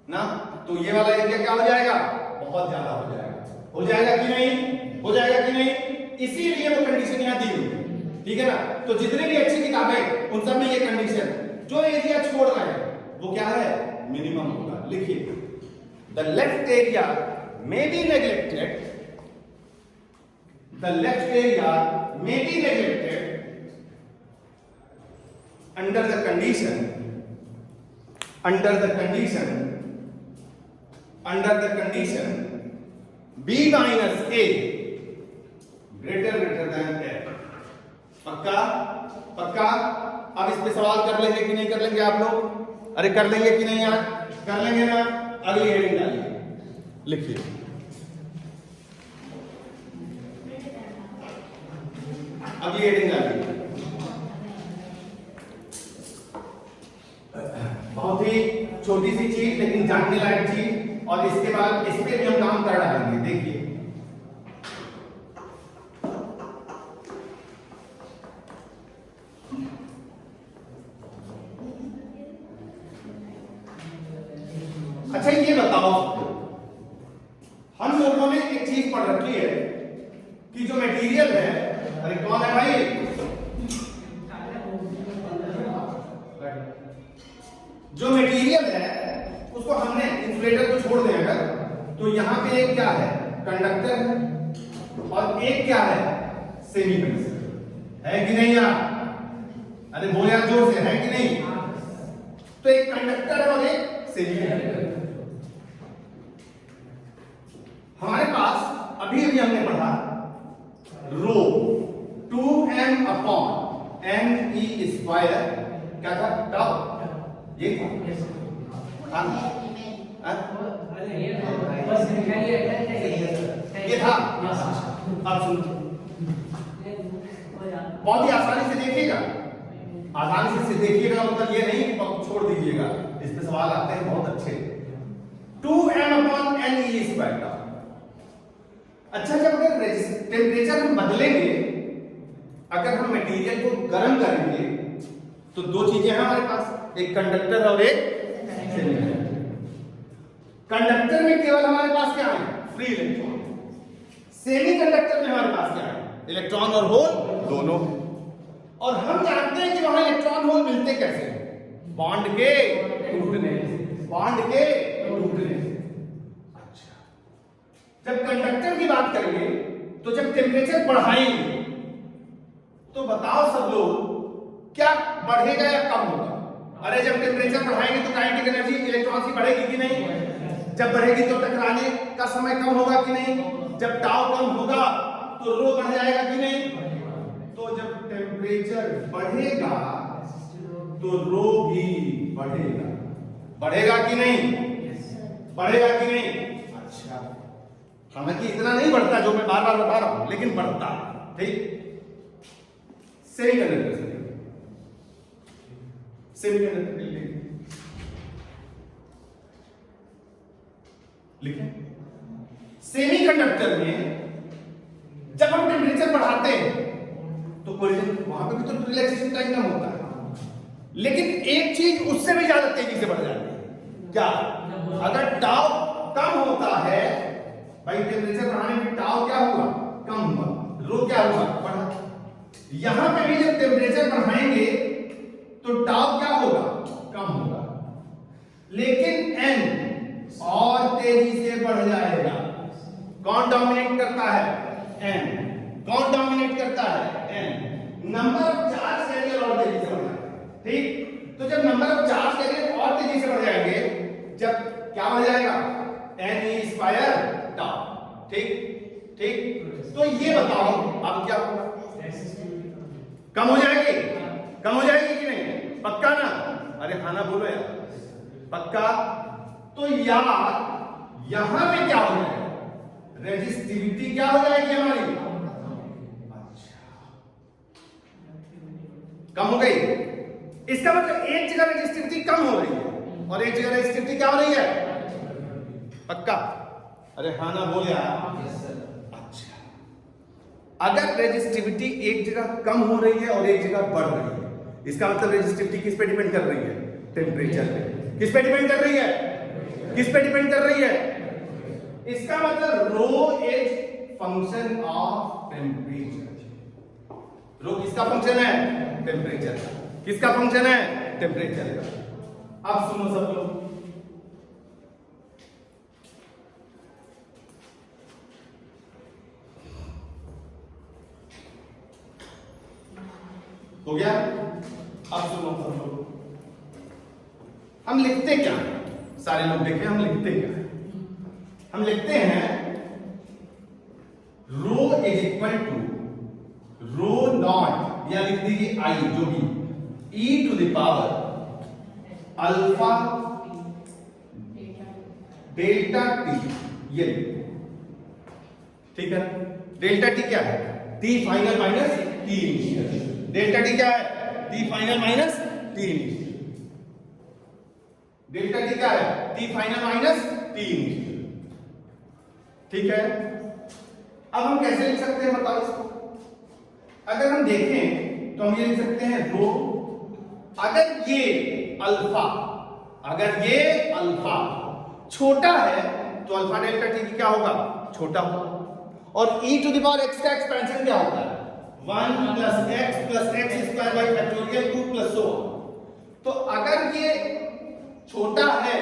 ना, तो ये वाला एरिया क्या हो जाएगा? बहुत ज्यादा हो जाएगा। हो जाएगा कि नहीं? हो जाएगा कि नहीं? इसीलिए वो कंडीशन यहां दी हुई है, ठीक है ना? तो जितने भी अच्छी किताबें उन सब में ये कंडीशन, जो एरिया छोड़ रहे हैं वो क्या है? मिनिमम होगा। लिखिए the left area may be neglected, the left area may be neglected under the condition b minus a greater than f। पक्का? अब इस पे सवाल कर लेंगे कि नहीं कर लेंगे आप लोग? अरे कर लेंगे कि नहीं यार? कर लेंगे ना? अगली हेडिंग डालिए, लिखिए अगली हेडिंग डालिए। बहुत ही छोटी सी चीज लेकिन जानने लायक चीज, और इसके बाद इस पे भी हम काम कर डालेंगे। देखिए अच्छा ये बताओ, हम लोगों ने एक चीज पढ़ रखी है कि जो मटेरियल है, अरे कौन है भाई, जो मटेरियल है उसको हमने इंसुलेटर को छोड़ दें अगर, तो यहां पे एक क्या है, कंडक्टर है और एक क्या है, सेमीकंडक्टर है कि नहीं यार? अरे बोल यार जोर से, है कि नहीं? तो एक कंडक्टर है और एक सेमीकंडक्टर। हमारे पास अभी अभी हमने पढ़ा रो 2m अपॉन ne स्क्वायर क्या था, टाउ, ये था ये था। अब सुनो, बहुत ही आसानी से देखिएगा, आसानी से देखिएगा, मतलब ये नहीं कि छोड़ दीजिएगा, इस पे सवाल आते हैं बहुत अच्छे। 2m upon ne square. अच्छा, जब अगर टेम्परेचर हम बदलेंगे, अगर हम मटेरियल को गर्म करेंगे तो दो चीजें हैं हमारे पास, एक कंडक्टर और एक सेमीकंडक्टर। कंडक्टर में केवल हमारे पास क्या है, फ्री इलेक्ट्रॉन। सेमीकंडक्टर में हमारे पास क्या है, इलेक्ट्रॉन और होल दोनों। और हम जानते हैं कि वहां इलेक्ट्रॉन होल मिलते कैसे, बॉन्ड के टूटने, बॉन्ड के टूटने। जब कंडक्टर की बात करेंगे तो जब टेम्परेचर बढ़ाएंगे तो बताओ सब लोग, क्या बढ़ेगा या कम होगा? अरे जब टेम्परेचर बढ़ाएंगे तो काइनेटिक एनर्जी इलेक्ट्रॉन की बढ़ेगी कि नहीं? जब बढ़ेगी तो टकराने का समय कम होगा कि नहीं? जब टाउ कम होगा तो रो बढ़ जाएगा कि नहीं? तो जब टेम्परेचर बढ़ेगा तो रो भी बढ़ेगा, बढ़ेगा कि नहीं? बढ़ेगा कि नहीं? अच्छा, हालांकि इतना नहीं बढ़ता जो मैं बार बार बता रहा हूं, लेकिन बढ़ता है। ठीक, सेमीकंडक्टर लिखें। सेमीकंडक्टर में जब हम टेम्परेचर बढ़ाते हैं तो वहां पे भी तो रिलैक्सेशन टाइम कम होता है, लेकिन एक चीज उससे भी ज्यादा तेजी से बढ़ जाती है। क्या? अगर टाउ कम होता है भाई, टेम्परेचर बढ़ाने में टाउ क्या हुआ, कम हुआ, रो क्या हुआ, बढ़ा। यहां पे भी जब टेम्परेचर बढ़ाएंगे तो टाउ क्या होगा, कम होगा, लेकिन n और तेजी से बढ़ जाएगा। कौन डोमिनेट करता है, n। कौन डोमिनेट करता है, n। Number of charge carrier और तेजी से बढ़ जाएगा। ठीक, तो जब नंबर ऑफ चार्ज कैरियर और तेजी से बढ़ जाएंगे, जब क्या बढ़ जाएगा, ne स्क्वायर टाउ। ठीक ठीक, तो ये बताओ अब क्या होगा, कम हो जाएगी, कम हो जाएगी कि नहीं? पक्का ना? अरे हाँ ना बोलो यार, पक्का। तो यार यहां पे क्या हो जाएगा, रेजिस्टिविटी क्या हो जाएगी हमारी, अच्छा कम हो गई। इसका मतलब एक जगह रेजिस्टिविटी कम हो रही है और एक जगह रेजिस्टिविटी क्या हो रही है, पक्का? अरे हाँ ना बोल यार। अच्छा, अगर रेजिस्टिविटी एक जगह कम हो रही है और एक जगह बढ़ रही है, इसका मतलब रेजिस्टिविटी किस पे डिपेंड कर रही है, टेम्परेचर पे। किस पे डिपेंड कर रही है, किस पे डिपेंड कर रही है? इसका मतलब रो इज फंक्शन ऑफ टेम्परेचर। रो किसका फंक्शन है, टेम्परेचर। किसका फंक्शन है, टेम्परेचर। अब सुनो सब लोग, हो गया? अब सुनो सब लोग, हम लिखते क्या है, सारे लोग देखें हम लिखते क्या है। हम लिखते हैं rho is equal to rho naught, या लिख दीजिए आई, जो भी e to the power alpha delta T, ये ठीक है। डेल्टा टी क्या है, T final minus T initial. Delta T क्या है, T final minus T initial. Delta T क्या है, T final minus T initial. ठीक है, अब हम कैसे लिख सकते हैं बताओ इसको। अगर हम देखें तो हम ये लिख सकते हैं रो, अगर ये अल्फा छोटा है तो अल्फा डेल्टा टी क्या होगा, छोटा होगा। और e to the power x का एक्सपेंशन क्या होता है, 1 plus x square by factorial 2 plus so. तो अगर ये छोटा है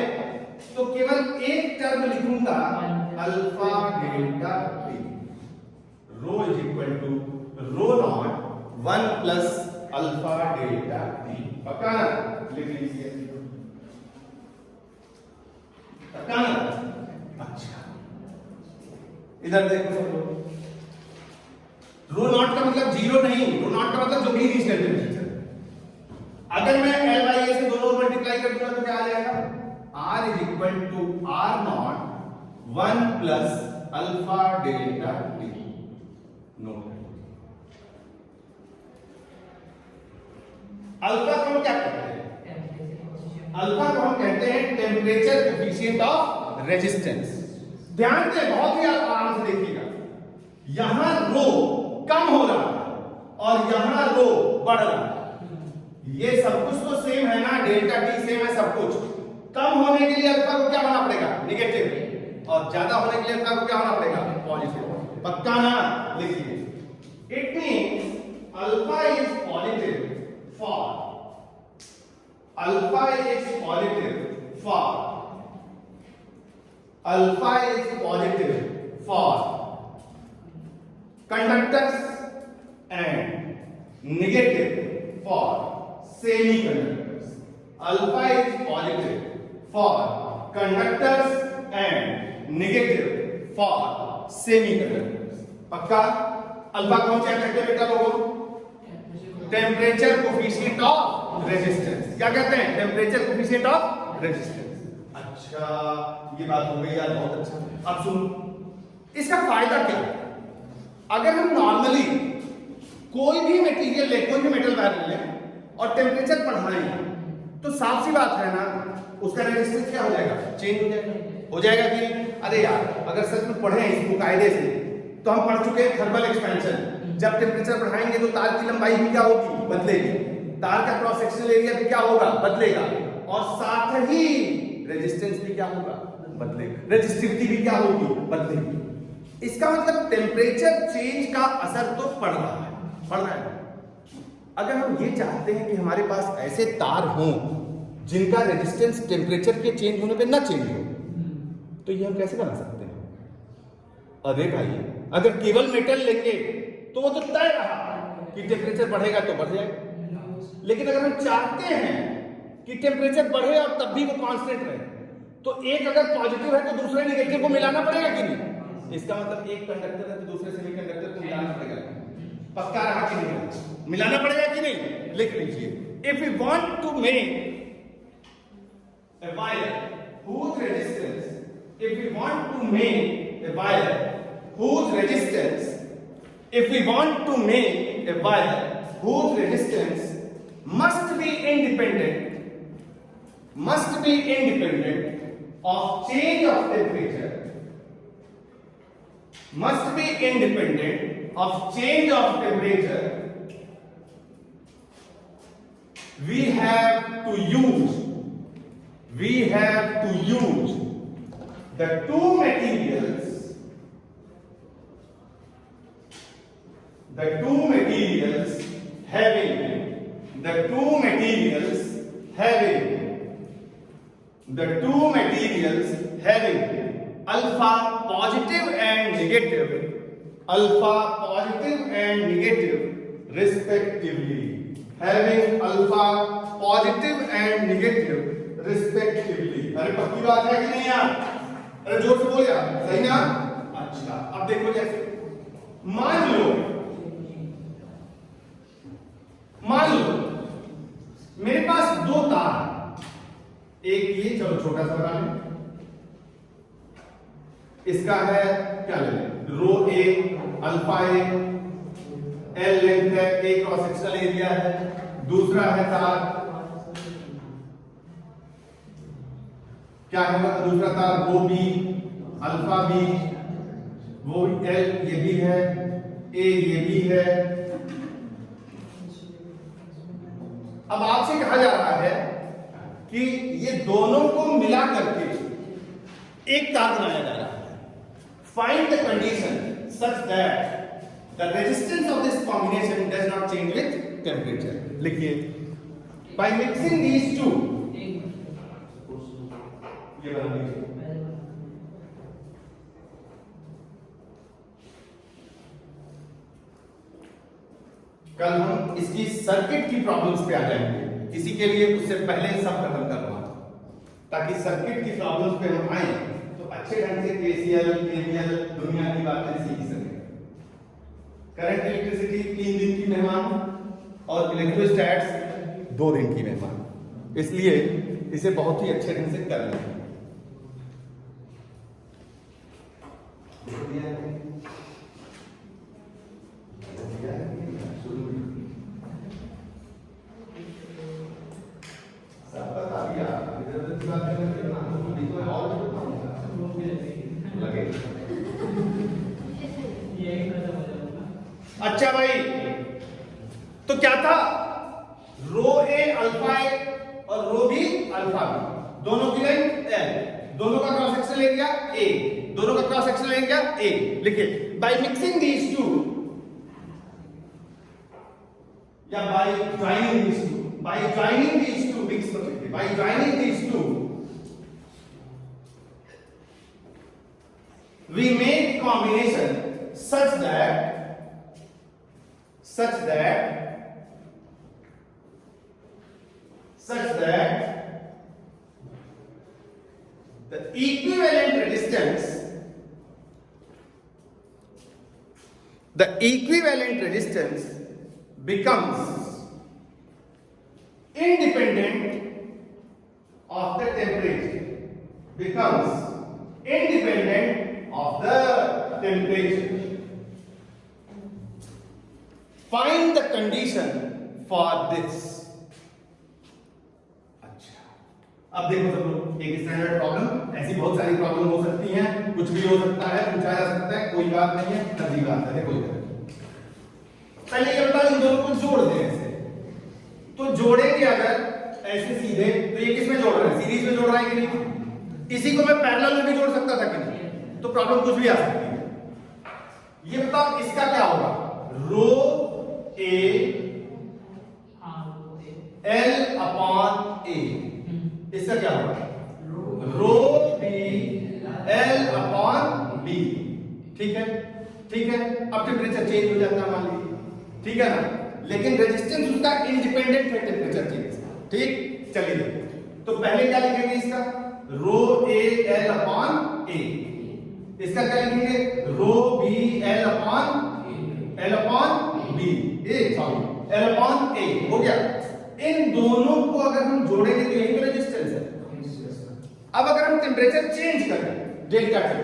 तो केवल एक टर्म लिखूंगा alpha delta T, rho is equal to rho naught 1 plus alpha delta T. पक्का ना, लिख लीजिए पक्का ना। अच्छा इधर देखो सब लोग, रो नॉट का मतलब जीरो नहीं, रो नॉट का मतलब जो भी इनिशियल टेंपरेचर। अगर मैं एल बाई ए से दोनों मल्टीप्लाई कर दूंगा तो क्या आ जाएगा, R is equal to R naught 1 plus alpha delta T. Note alpha को हम क्या कहते हैं, अल्फा को हम कहते हैं टेम्परेचर कोफिशिएंट ऑफ रेजिस्टेंस। ध्यान से बहुत ही आराम से देखिएगा, यहां रो कम हो रहा है और यहां रो बढ़ रहा है। ये सब कुछ तो सेम है ना, डेल्टा टी सेम है सब कुछ। कम होने के लिए अल्फा को क्या होना पड़ेगा, नेगेटिव, और ज्यादा होने के लिए अल्फा को क्या होना पड़ेगा, पॉजिटिव। पक्का ना, लिखिए it means alpha is positive for alpha is positive for alpha is positive for conductors and negative for semiconductors. Alpha is positive for conductors and negative for semiconductors. पक्का। अल्फा कौन सा कहते हैं बेटा लोगों, टेम्परेचर कोफिशिएंट ऑफ रेजिस्टेंस। क्या कहते हैं, टेम्परेचर कोफिशिएंट ऑफ रेजिस्टेंस। अच्छा ये बात हो गई यार, बहुत अच्छा। अब सुन, इसका फायदा क्या है। अगर हम नॉर्मली कोई भी मटेरियल ले, कोई भी मेटल वायर ले और टेम्परेचर बढ़ाएं तो साफ सी बात है ना, उसका रेजिस्टेंस क्या हो जाएगा, चेंज हो जाएगा। हो जाएगा कि अरे यार अगर सच में पढ़े इसको कायदे से तो हम पढ़ चुके हैं थर्मल एक्सपेंशन। जब टेम्परेचर बढ़ाएंगे तो तार की लंबाई भी क्या होगी, बदलेगी। तार का क्रॉस सेक्शनल एरिया भी क्या होगा, बदलेगा। और साथ ही रेजिस्टेंस भी क्या होगा, बदलेगा। रेजिस्टिविटी भी क्या होगी, बदलेगी। इसका मतलब टेम्परेचर चेंज का असर तो पड़ रहा है। अगर हम ये चाहते हैं कि हमारे पास ऐसे तार हों जिनका रेजिस्टेंस टेम्परेचर के चेंज होने पे ना चेंज हो, तो ये हम कैसे बना सकते हैं। अरे भाई अगर केवल मेटल लेंगे तो वो तो तय रहा कि टेम्परेचर बढ़ेगा तो बढ़ जाएगा। लेकिन अगर हम चाहते हैं कि टेम्परेचर बढ़े और तब भी वो कांस्टेंट रहे, तो एक अगर पॉजिटिव है तो दूसरे नेगेटिव को मिलाना पड़ेगा कि नहीं। इसका मतलब एक कंडक्टर है तो दूसरे सेमीकंडक्टर को मिलाना पड़ेगा। पक्का रहा कि नहीं, मिलाना पड़ेगा कि नहीं, लिख लीजिए। If we want to make a wire whose resistance, if we want to make a wire whose resistance, if we want to make a wire whose resistance must be independent of change of temperature, must be independent of change of temperature, we have to use the two materials having alpha positive and negative respectively, having alpha positive and negative respectively. अरे पक्की बात है कि नहीं यार, अरे जोर से बोल यार, सही ना। अच्छा अब देखो, जैसे मान लो मेरे पास दो तार, एक ये, चलो छोटा सा बना लें, इसका है क्या ले, रो A, alpha A, L length है, ए क्रॉस सेक्शनल एरिया है, दूसरा है तार क्या होगा, दूसरा था रो बी अल्फा बी, वो एल ये भी है, ए ये भी है। अब आपसे कहा जा रहा है कि ये दोनों को मिला करके एक तार बनाया जा रहा है। Find the condition such that the resistance of this combination does not change with temperature. लिखिए, बाय मिक्सिंग दीज टू, ये बना लीजिए, कल हम इसकी सर्किट की प्रॉब्लम्स पे आ जाएंगे। इसी के लिए उससे पहले सब खत्म करना, ताकि सर्किट की प्रॉब्लम्स पे हम आए तो अच्छे ढंग से केसीएल केवीएल दुनिया की बातें सीख सकें। करंट इलेक्ट्रिसिटी 3 दिन की मेहमान और इलेक्ट्रोस्टैट्स 2 दिन की मेहमान, इसलिए इसे बहुत ही अच्छे ढंग से कर लें। अच्छा भाई, तो क्या था, रो ए अल्फा ए और रो बी अल्फा बी, दोनों की लेंथ एल, दोनों का क्रॉस सेक्शनल एरिया ए, दोनों का क्रॉस सेक्शनल एरिया ए। लिखिए, बाय मिक्सिंग दीज टू या by joining these two, by joining these two, mix मत लिखिए, by joining these two we make combination such that the equivalent resistance becomes independent of the temperature, Find the condition for this. अच्छा, अब देखो सब लोग, एक standard problem, ऐसी बहुत सारी प्रॉब्लम हो सकती हैं, कुछ भी हो सकता है, पूछा जा सकता है, कोई बात नहीं है, नदी बात है। देखो पहले ये बताओ, इन दोनों को जोड़ दें ऐसे, तो जोड़ेंगे अगर ऐसे सीधे, तो ये किस में जोड़ रहे हैं, सीरीज में जोड़ रहे हैं कि नहीं? इसी को मैं पैरेलल में भी जोड़ सकता था कि नहीं? तो प्रॉब्लम कुछ भी आ सकती है। ये बताओ इसका क्या होगा, रो ए एल अपॉन ए, इसका क्या होगा, रो बी एल अपॉन बी। ठीक है, ठीक है। अब टेम्परेचर चेंज हो जाता है मान लीजिए, ठीक है ना, लेकिन रेजिस्टेंस उसका इंडिपेंडेंट है टेम्परेचर चेंज। ठीक, चलिए, तो पहले क्या लिखेंगे इसका, रो ए एल अपॉन ए, इसका क्या लिखेंगे, रो बी एल अपॉन बी, ए सॉरी एल अपॉन ए, हो गया। इन दोनों को अगर हम जोड़ेंगे तो यही तो रेजिस्टेंस है। अब अगर हम टेम्परेचर चेंज करें डेल्टा टी,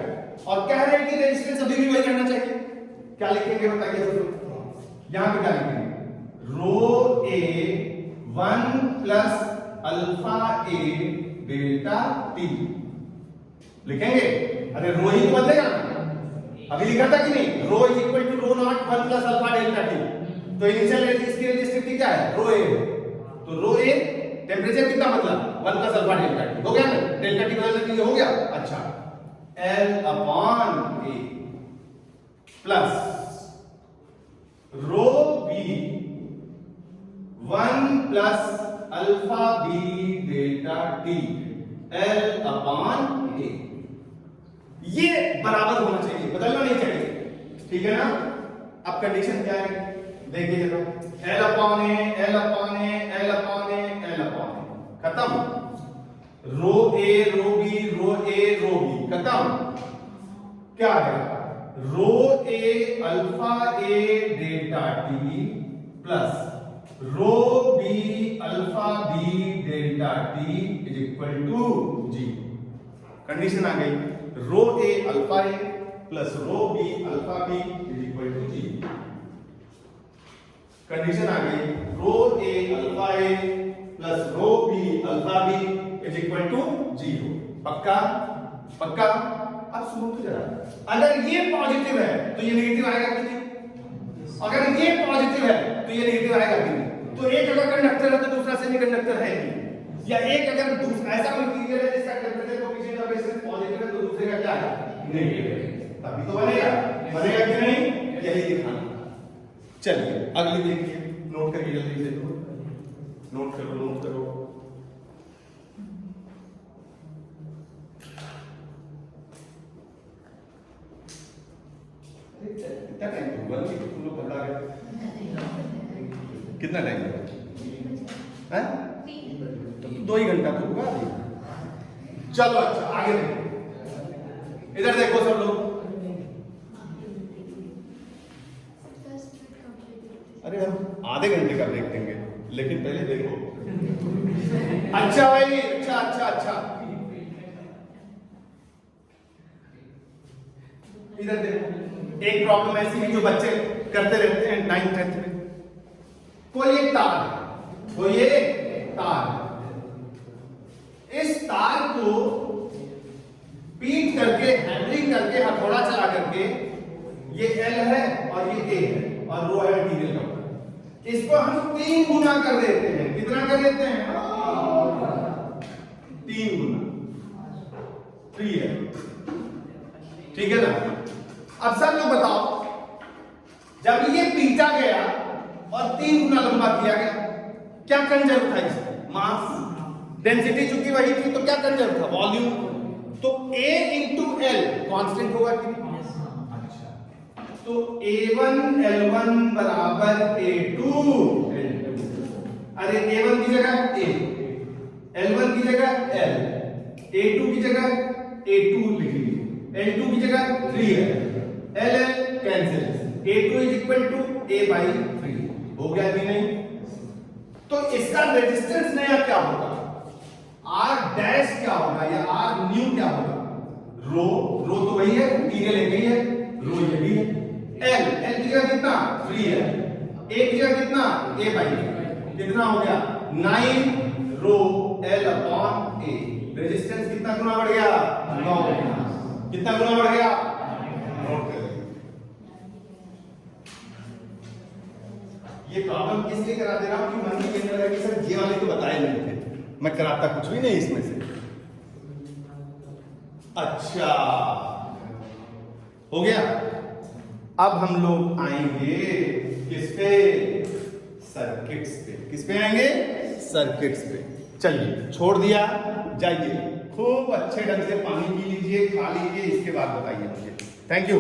और कह रहे हैं कि रेजिस्टेंस अभी भी वही रहना चाहिए, क्या लिखेंगे बताइए दोस्तों, यहां पे क्या लिखेंगे, रो ए 1 plus alpha A delta T लिखेंगे। अरे रो ही तो बदलेगा ना, अभी लिखा था कि नहीं, rho is equal to rho naught 1 plus alpha delta T, तो इनिशियल इसकी रेजिस्टिविटी क्या है, रो ए, तो रो ए टेम्परेचर कितना बदला, 1 प्लस अल्फा डेल्टा टी, हो गया ना, डेल्टा टी बदलने के लिए हो गया। अच्छा, L upon A plus rho B 1 plus alpha B delta T, L upon A, ये बराबर होना चाहिए, बदलना नहीं चाहिए, ठीक है ना। अब कंडीशन क्या है देखिए, देखो L upon A L upon A L upon A L upon A, खत्म। रो ए रो बी रो ए रो बी, खत्म। क्या है, rho A alpha A delta T plus rho B alpha B delta T is equal to G. Condition आ गई, rho A alpha A plus rho B alpha B is equal to G. Condition आ गई, rho A alpha A plus rho B alpha B is equal to 0। पक्का पक्का। अब सुनो तो जरा, अगर ये पॉजिटिव है तो ये नेगेटिव आएगा कि नहीं? अगर ये पॉजिटिव है तो ये नेगेटिव आएगा कि नहीं? तो एक अगर कंडक्टर है तो दूसरा सेमी कंडक्टर है कि? या एक अगर ऐसा मटेरियल है जिसका conductor coefficient of resistance positive है तो दूसरे का क्या है? नेगेटिव है, तभी तो बनेगा। बनेगा कि नहीं? यही दिखाना। चलिए अगली देखिए, नोट करिए जल्दी से, नोट करो नोट करो। कितना टाइम हुआ तुम लोग बता रहे? कितना टाइम है? 2 ही घंटा तो हुआ। चलो अच्छा आगे देखो, इधर देखो सब लोग। अरे हम आधे घंटे का ब्रेक देंगे, लेकिन पहले देखो। अच्छा भाई, अच्छा अच्छा अच्छा, इधर देखो। एक प्रॉब्लम ऐसी है जो बच्चे करते रहते हैं 9th 10th में। कोई एक तार है, कोई एक तार है। इस तार को पीट करके, हैमरिंग करके, हथौड़ा चला करके, ये L है और ये A है और रो है मटेरियल का, इसको हम 3 गुना कर देते हैं। कितना कर देते हैं? 3 गुना। 3 है, ठीक है ना? अब सब लोग बताओ, जब ये पीटा गया और 3 गुना लंबा किया गया, क्या कंजर्व था इसमें? मास, डेंसिटी चूंकि वही थी तो क्या कंजर्व था? वॉल्यूम। तो A इंटू L कांस्टेंट होगा कि नहीं? अच्छा, तो A1 L1 बराबर A2 L2। अरे A1 की जगह A, L1 की जगह L, A2 की जगह A2 लिख लीजिए, L2 की जगह 3 है, L cancel, A2 is equal to A by 3। हो गया कि नहीं? तो इसका रेजिस्टेंस नया क्या होगा? R डैश क्या होगा या R न्यू क्या होगा? रो, रो तो वही है, मटेरियल एक ही है, रो ये भी है। L, L की जगह कितना? 3 है, A की जगह कितना? A by 3। कितना हो गया? 9 रो L अपॉन A। रेजिस्टेंस कितना गुना बढ़ गया? 9 गुना। कितना गुना बढ़ गया? नोट कर। ये प्रॉब्लम किस लिए करा दे रहा हूं कि मन में कहने लगा कि सर ये वाले तो बताए नहीं थे, मैं कराता कुछ भी नहीं इसमें से। अच्छा हो गया। अब हम लोग आएंगे किस पे? सर्किट्स पे। किस पे आएंगे? सर्किट्स पे। चलिए छोड़ दिया, जाइए खूब अच्छे ढंग से पानी पी लीजिए, खा लीजिए, इसके बाद बताइए मुझे। Thank you.